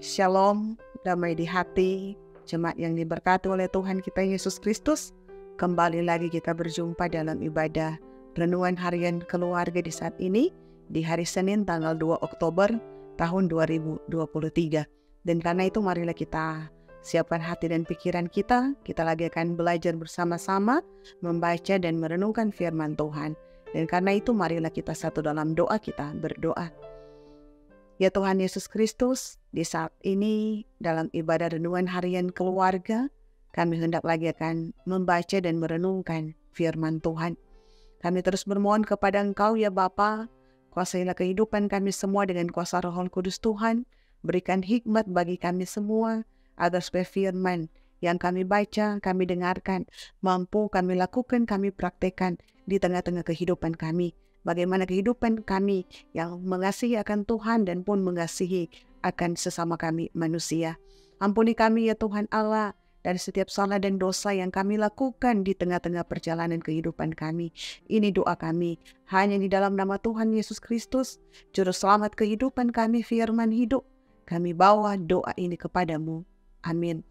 Shalom, damai di hati, jemaat yang diberkati oleh Tuhan kita Yesus Kristus. Kembali lagi kita berjumpa dalam ibadah renungan harian keluarga di saat ini, di hari Senin tanggal 2 Oktober tahun 2023. Dan karena itu marilah kita siapkan hati dan pikiran kita lagi akan belajar bersama-sama, membaca dan merenungkan firman Tuhan. Dan karena itu marilah kita satu dalam doa, kita berdoa. Ya Tuhan Yesus Kristus, di saat ini dalam ibadah renungan harian keluarga, kami hendak lagi akan membaca dan merenungkan firman Tuhan. Kami terus bermohon kepada Engkau ya Bapa, kuasailah kehidupan kami semua dengan kuasa Roh Kudus Tuhan, berikan hikmat bagi kami semua, agar supaya firman yang kami baca, kami dengarkan, mampu kami lakukan, kami praktekkan di tengah-tengah kehidupan kami. Bagaimana kehidupan kami yang mengasihi akan Tuhan dan pun mengasihi akan sesama kami manusia. Ampuni kami ya Tuhan Allah dari setiap salah dan dosa yang kami lakukan di tengah-tengah perjalanan kehidupan kami. Ini doa kami hanya di dalam nama Tuhan Yesus Kristus, Juru Selamat kehidupan kami, firman hidup. Kami bawa doa ini kepadamu. Amin.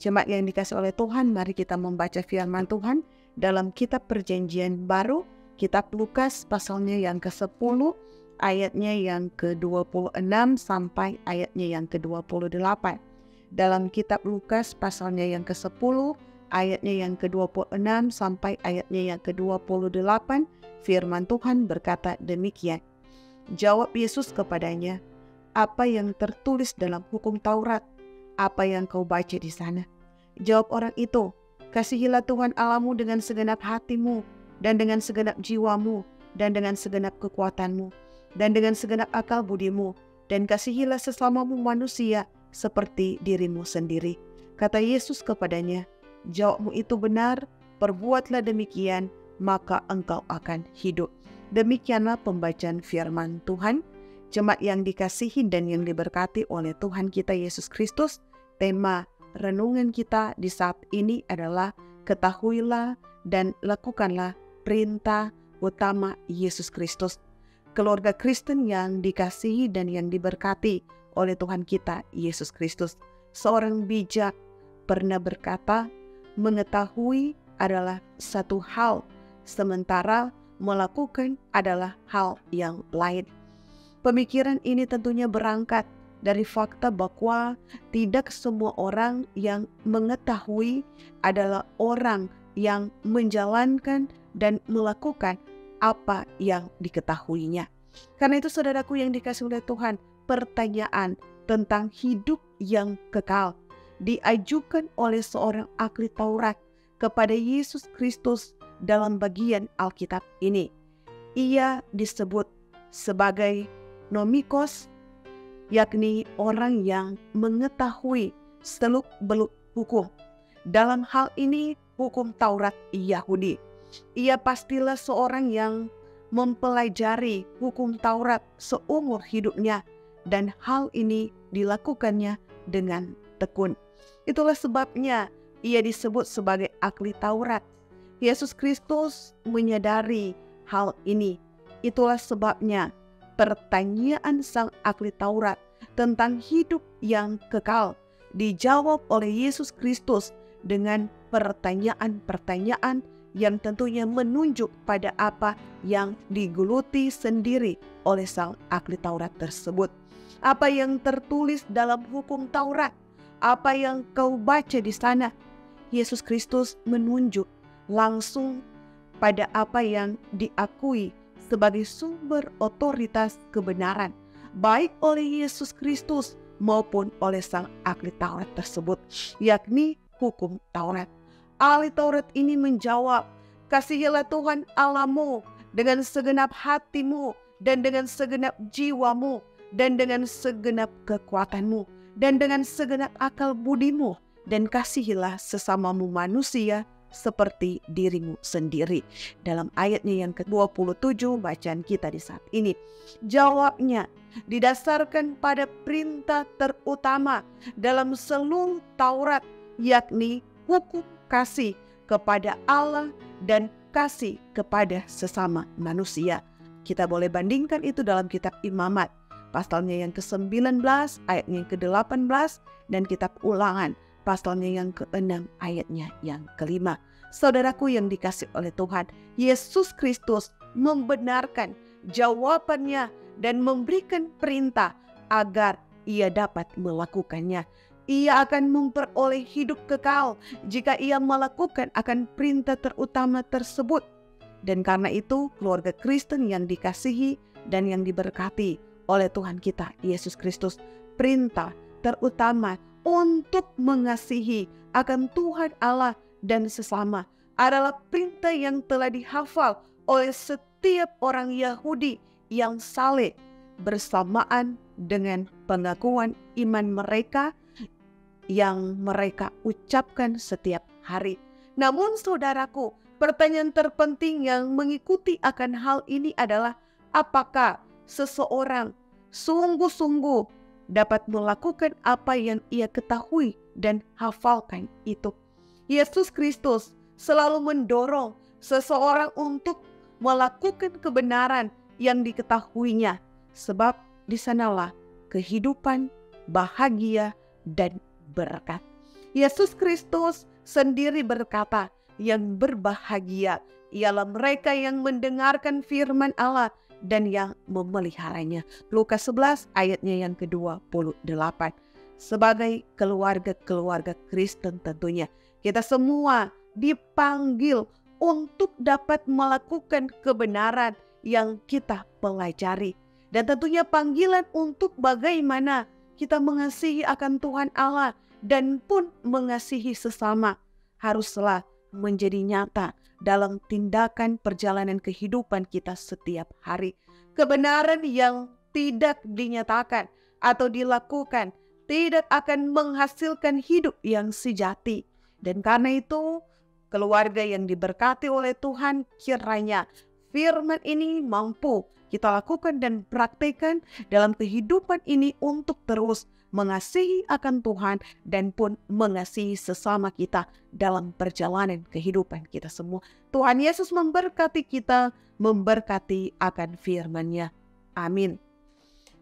Jemaat yang dikasih oleh Tuhan, mari kita membaca firman Tuhan dalam kitab Perjanjian Baru, kitab Lukas pasalnya yang ke-10, ayatnya yang ke-26 sampai ayatnya yang ke-28. Dalam kitab Lukas pasalnya yang ke-10, ayatnya yang ke-26 sampai ayatnya yang ke-28, firman Tuhan berkata demikian. Jawab Yesus kepadanya, "Apa yang tertulis dalam hukum Taurat? Apa yang kau baca di sana?" Jawab orang itu, "Kasihilah Tuhan Allahmu dengan segenap hatimu, dan dengan segenap jiwamu, dan dengan segenap kekuatanmu, dan dengan segenap akal budimu, dan kasihilah sesamamu manusia seperti dirimu sendiri." Kata Yesus kepadanya, "Jawabmu itu benar, perbuatlah demikian, maka engkau akan hidup." Demikianlah pembacaan firman Tuhan. Jemaat yang dikasihi dan yang diberkati oleh Tuhan kita Yesus Kristus, tema renungan kita di saat ini adalah ketahuilah dan lakukanlah perintah utama Yesus Kristus. Keluarga Kristen yang dikasihi dan yang diberkati oleh Tuhan kita Yesus Kristus. Seorang bijak pernah berkata, mengetahui adalah satu hal, sementara melakukan adalah hal yang lain. Pemikiran ini tentunya berangkat dari fakta bahwa tidak semua orang yang mengetahui adalah orang yang menjalankan dan melakukan apa yang diketahuinya. Karena itu saudaraku yang dikasihi oleh Tuhan, pertanyaan tentang hidup yang kekal diajukan oleh seorang ahli Taurat kepada Yesus Kristus dalam bagian Alkitab ini. Ia disebut sebagai nomikos, yakni orang yang mengetahui seluk-beluk hukum. Dalam hal ini hukum Taurat Yahudi. Ia pastilah seorang yang mempelajari hukum Taurat seumur hidupnya, dan hal ini dilakukannya dengan tekun. Itulah sebabnya ia disebut sebagai ahli Taurat. Yesus Kristus menyadari hal ini. Itulah sebabnya pertanyaan sang ahli Taurat tentang hidup yang kekal dijawab oleh Yesus Kristus dengan pertanyaan-pertanyaan yang tentunya menunjuk pada apa yang digeluti sendiri oleh sang ahli Taurat tersebut. Apa yang tertulis dalam hukum Taurat? Apa yang kau baca di sana? Yesus Kristus menunjuk langsung pada apa yang diakui sebagai sumber otoritas kebenaran, baik oleh Yesus Kristus maupun oleh sang ahli Taurat tersebut, yakni hukum Taurat. Ahli Taurat ini menjawab, "Kasihilah Tuhan Allahmu dengan segenap hatimu, dan dengan segenap jiwamu, dan dengan segenap kekuatanmu, dan dengan segenap akal budimu, dan kasihilah sesamamu manusia seperti dirimu sendiri." Dalam ayatnya yang ke-27 bacaan kita di saat ini. Jawabnya didasarkan pada perintah terutama dalam seluruh Taurat, yakni hukum kasih kepada Allah dan kasih kepada sesama manusia. Kita boleh bandingkan itu dalam kitab Imamat pasalnya yang ke-19 ayatnya yang ke-18, dan kitab Ulangan pasalnya yang ke-6 ayatnya yang ke-5. Saudaraku yang dikasih oleh Tuhan, Yesus Kristus membenarkan jawabannya dan memberikan perintah agar ia dapat melakukannya. Ia akan memperoleh hidup kekal jika ia melakukan akan perintah terutama tersebut. Dan karena itu, keluarga Kristen yang dikasihi dan yang diberkati oleh Tuhan kita Yesus Kristus, perintah terutama untuk mengasihi akan Tuhan Allah dan sesama adalah perintah yang telah dihafal oleh setiap orang Yahudi yang saleh bersamaan dengan pengakuan iman mereka yang mereka ucapkan setiap hari. Namun saudaraku, pertanyaan terpenting yang mengikuti akan hal ini adalah apakah seseorang sungguh-sungguh dapat melakukan apa yang ia ketahui dan hafalkan itu. Yesus Kristus selalu mendorong seseorang untuk melakukan kebenaran yang diketahuinya, sebab di sanalah kehidupan, bahagia, dan berkat. Yesus Kristus sendiri berkata, yang berbahagia ialah mereka yang mendengarkan firman Allah dan yang memeliharanya. Lukas 11 ayatnya yang ke-28. Sebagai keluarga-keluarga Kristen tentunya, kita semua dipanggil untuk dapat melakukan kebenaran yang kita pelajari. Dan tentunya panggilan untuk bagaimana kita mengasihi akan Tuhan Allah dan pun mengasihi sesama haruslah menjadi nyata dalam tindakan perjalanan kehidupan kita setiap hari. Kebenaran yang tidak dinyatakan atau dilakukan tidak akan menghasilkan hidup yang sejati. Dan karena itu, keluarga yang diberkati oleh Tuhan, kiranya firman ini mampu kita lakukan dan praktekkan dalam kehidupan ini untuk terus mengasihi akan Tuhan dan pun mengasihi sesama kita dalam perjalanan kehidupan kita semua. Tuhan Yesus memberkati kita, memberkati akan firman-Nya. Amin.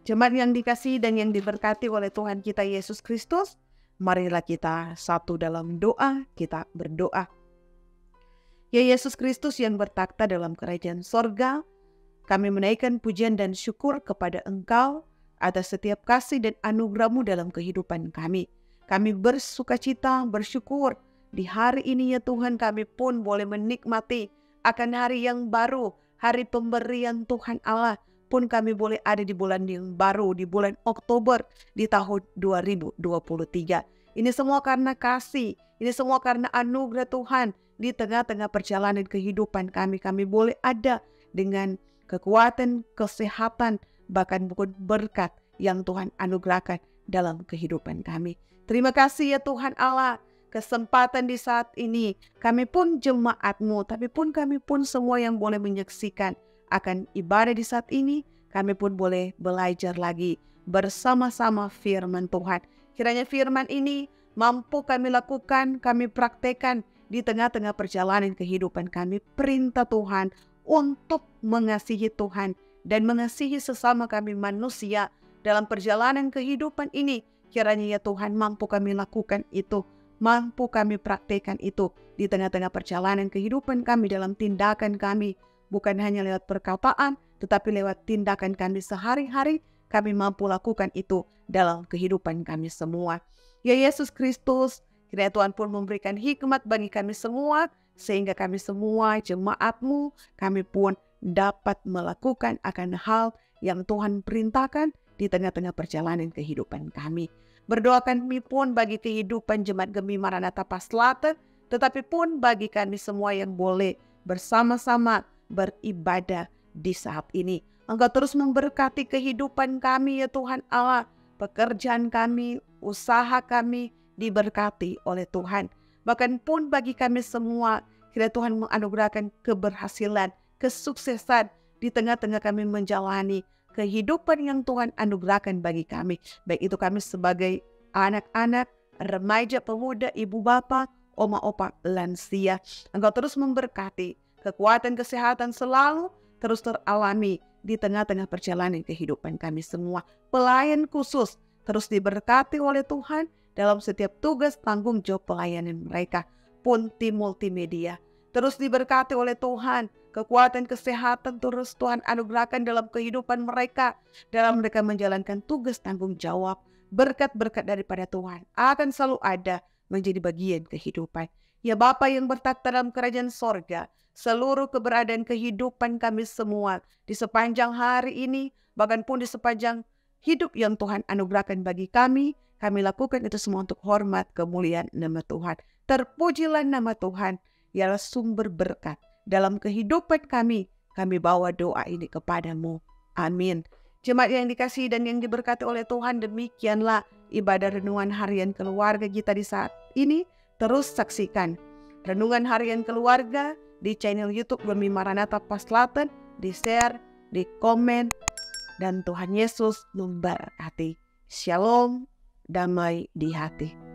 Jemaat yang dikasihi dan yang diberkati oleh Tuhan kita Yesus Kristus, marilah kita satu dalam doa, kita berdoa. Ya Yesus Kristus yang bertakhta dalam kerajaan sorga, kami menaikkan pujian dan syukur kepada Engkau atas setiap kasih dan anugerah-Mu dalam kehidupan kami. Kami bersukacita, bersyukur di hari ini ya Tuhan, kami pun boleh menikmati akan hari yang baru, hari pemberian Tuhan Allah. Pun kami boleh ada di bulan yang baru, di bulan Oktober di tahun 2023. Ini semua karena kasih, ini semua karena anugerah Tuhan. Di tengah-tengah perjalanan kehidupan kami boleh ada dengan kekuatan, kesehatan, bahkan bukan berkat yang Tuhan anugerahkan dalam kehidupan kami. Terima kasih ya Tuhan Allah, kesempatan di saat ini kami pun jemaat-Mu, tapi pun kami pun semua yang boleh menyaksikan akan ibadah di saat ini, kami pun boleh belajar lagi bersama-sama firman Tuhan. Kiranya firman ini mampu kami lakukan, kami praktekkan di tengah-tengah perjalanan kehidupan kami. Perintah Tuhan untuk mengasihi Tuhan dan mengasihi sesama kami manusia dalam perjalanan kehidupan ini. Kiranya ya Tuhan mampu kami lakukan itu, mampu kami praktekkan itu di tengah-tengah perjalanan kehidupan kami, dalam tindakan kami. Bukan hanya lewat perkataan, tetapi lewat tindakan kami sehari-hari, kami mampu lakukan itu dalam kehidupan kami semua. Ya Yesus Kristus, kiranya Tuhan pun memberikan hikmat bagi kami semua, sehingga kami semua jemaat-Mu, kami pun dapat melakukan akan hal yang Tuhan perintahkan di tengah-tengah perjalanan kehidupan kami. Berdoa kami pun bagi kehidupan Jemaat Gemi Maranatha Paslatan, tetapi pun bagi kami semua yang boleh bersama-sama beribadah di saat ini. Engkau terus memberkati kehidupan kami ya Tuhan Allah. Pekerjaan kami, usaha kami diberkati oleh Tuhan. Bahkan pun bagi kami semua, kiranya Tuhan menganugerahkan keberhasilan, kesuksesan di tengah-tengah kami menjalani kehidupan yang Tuhan anugerahkan bagi kami. Baik itu kami sebagai anak-anak, remaja, pemuda, ibu bapa, oma opa, lansia. Engkau terus memberkati kekuatan kesehatan selalu terus teralami di tengah-tengah perjalanan kehidupan kami semua. Pelayan khusus terus diberkati oleh Tuhan dalam setiap tugas tanggung jawab pelayanan mereka. Pun tim multimedia terus diberkati oleh Tuhan. Kekuatan kesehatan terus Tuhan anugerahkan dalam kehidupan mereka, dalam mereka menjalankan tugas tanggung jawab. Berkat-berkat daripada Tuhan akan selalu ada menjadi bagian kehidupan. Ya Bapa yang bertata dalam kerajaan sorga, seluruh keberadaan kehidupan kami semua di sepanjang hari ini, bahkan pun di sepanjang hidup yang Tuhan anugerahkan bagi kami lakukan itu semua untuk hormat kemuliaan nama Tuhan. Terpujilah nama Tuhan, ialah sumber berkat dalam kehidupan kami bawa doa ini kepadamu. Amin. Jemaat yang dikasihi dan yang diberkati oleh Tuhan, demikianlah ibadah renungan harian keluarga kita di saat ini. Terus saksikan renungan harian keluarga di channel YouTube Bumi Maranatha Paslaten, di share, di komen, dan Tuhan Yesus memberkati. Shalom, damai di hati.